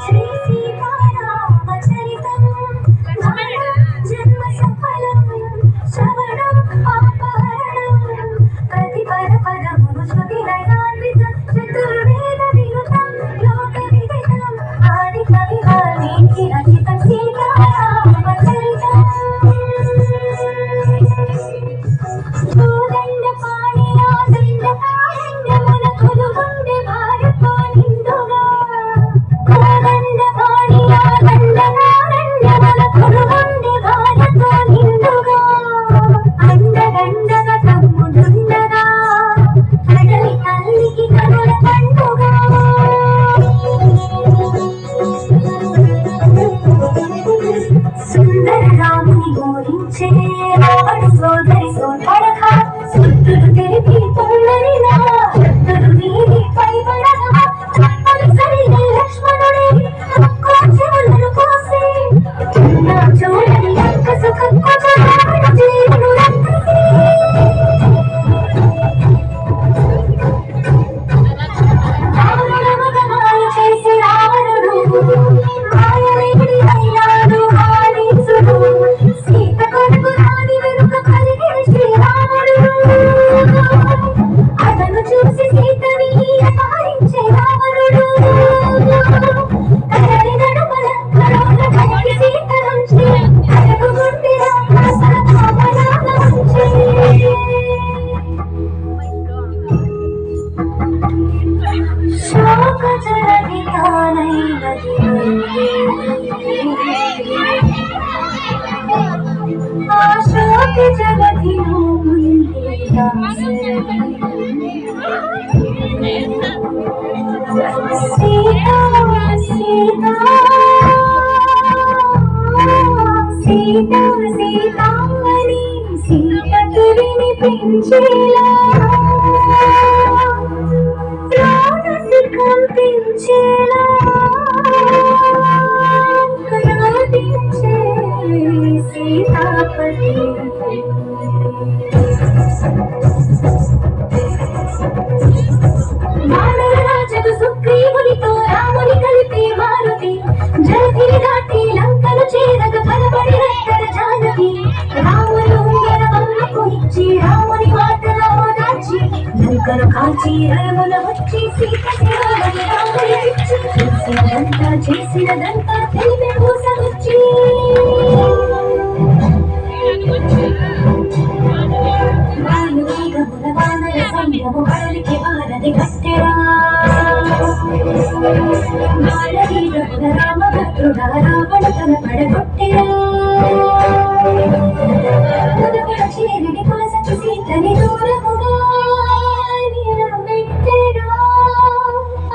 శ్రీ సీతారామచరితం జన్మ సఫలం శ్రవణం పాపహరణం ప్రతి పద పదమును శృతి లయాన్వితం చతుర్వేద వినుతం లోక విదితం ఆది కవి వాల్మీకి రచితం సీతారామచరితం కోదండ పాణియా దండ కారణ్యమున కొలుగుండె భారతో నిండుగా కోదండ పాణియా దండ కారణ్యమున కొలుగుండె భారతో నిండుగా అండగండగ తమ్ముడుండగా కడలి తల్లికి కనుల పండుగ సుందర రాముని గోరించే రావణ సోదరి సోదరక సుత్తులు తెలిపి పొందరినా శత్రులు నీది పైబడగా చప్పలు సరిగే లక్ష్మణుడే ఒక్కో చెవులను కోసి నా చూడని అంక సుఖకు రావణ జీవుడు రక్కసి రావణ మగమాయ చేసి రావణుడు మాయలేడి అయినాడు హారీసుడు సీత కొడుకు రాని వెనుక కలిగే శ్రీరాముడు అతను చూసి సీతని అపహరించే రావణుడు కరడి నడుమల కరోల కలిగి సీత నుంచి అతను గుండెల అసల కాపలాగా ఉంచే శోక జలధితానైనది ఆ శోక జలధిలో ముందే సీతా సీతా సీతా సీతామణి సీతకి వినిపించేలా ప్రాణసి కంపించేలా ప్రార్థించే సీతాపతి వానరరాజు సుగ్రీవునితో రాముని కలిపే మారుతి జలధిని దాటి లంకను చేరగ బలపడి రక్కర జానకి రాముని ఉంగరవమ్మకు ఇచ్చి రాముని మాటలో దాచి లంకను కాల్చి రయమున వచ్చి సీత శిరోమణి రాముని ఇచ్చి చేసినదంతా తెలిపే పూసగుచ్చి వాయువేగముల వానర సైన్యము బడలికి వానది కట్టెరా బాలవీరముల రామభద్రుడ రావణ తన పడగొట్టెరా ముదగడ చేరిడి కొలసకి సీతని దూరముగా నిలబెట్టెరా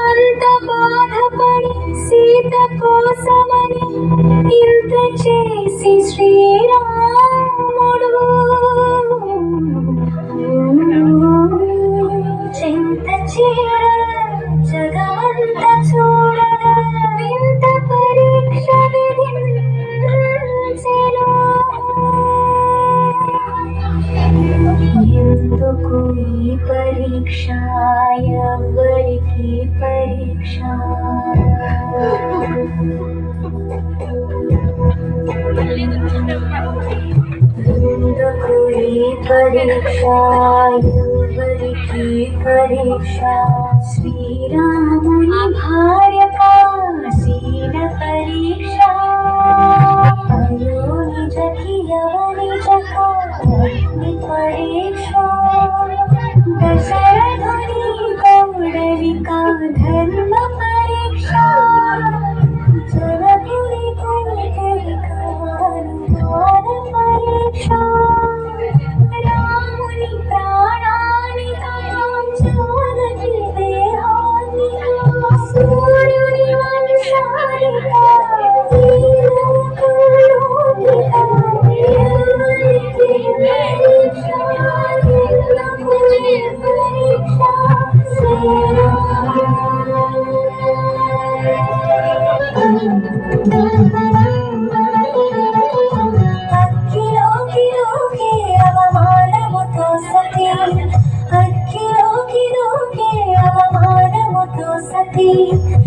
అంత బాధపడి సీత కోసమని ఇంత చేసి శ్రీరాముడు చింత చీర జగమంత చూడ వింత పరీక్ష విధించెను ఎందుకు ఈ పరీక్ష ఎవరికి పరీక్ష ఎందుకు ఈ పరీక్ష ఎవరికి పరీక్ష శ్రీరాముని భార్య కాశీన పరీక్ష అయ్యో నిజకి ఎవరి పరీక్ష దశరథుని కౌడలిక ధర్మ పరీక్ష జనకుని కౌడలిక అనుమాన పరీక్ష రాముని ప్రాణాని జానకి దేహాని సూర్యుని వంశానిక పరీక్ష హారతి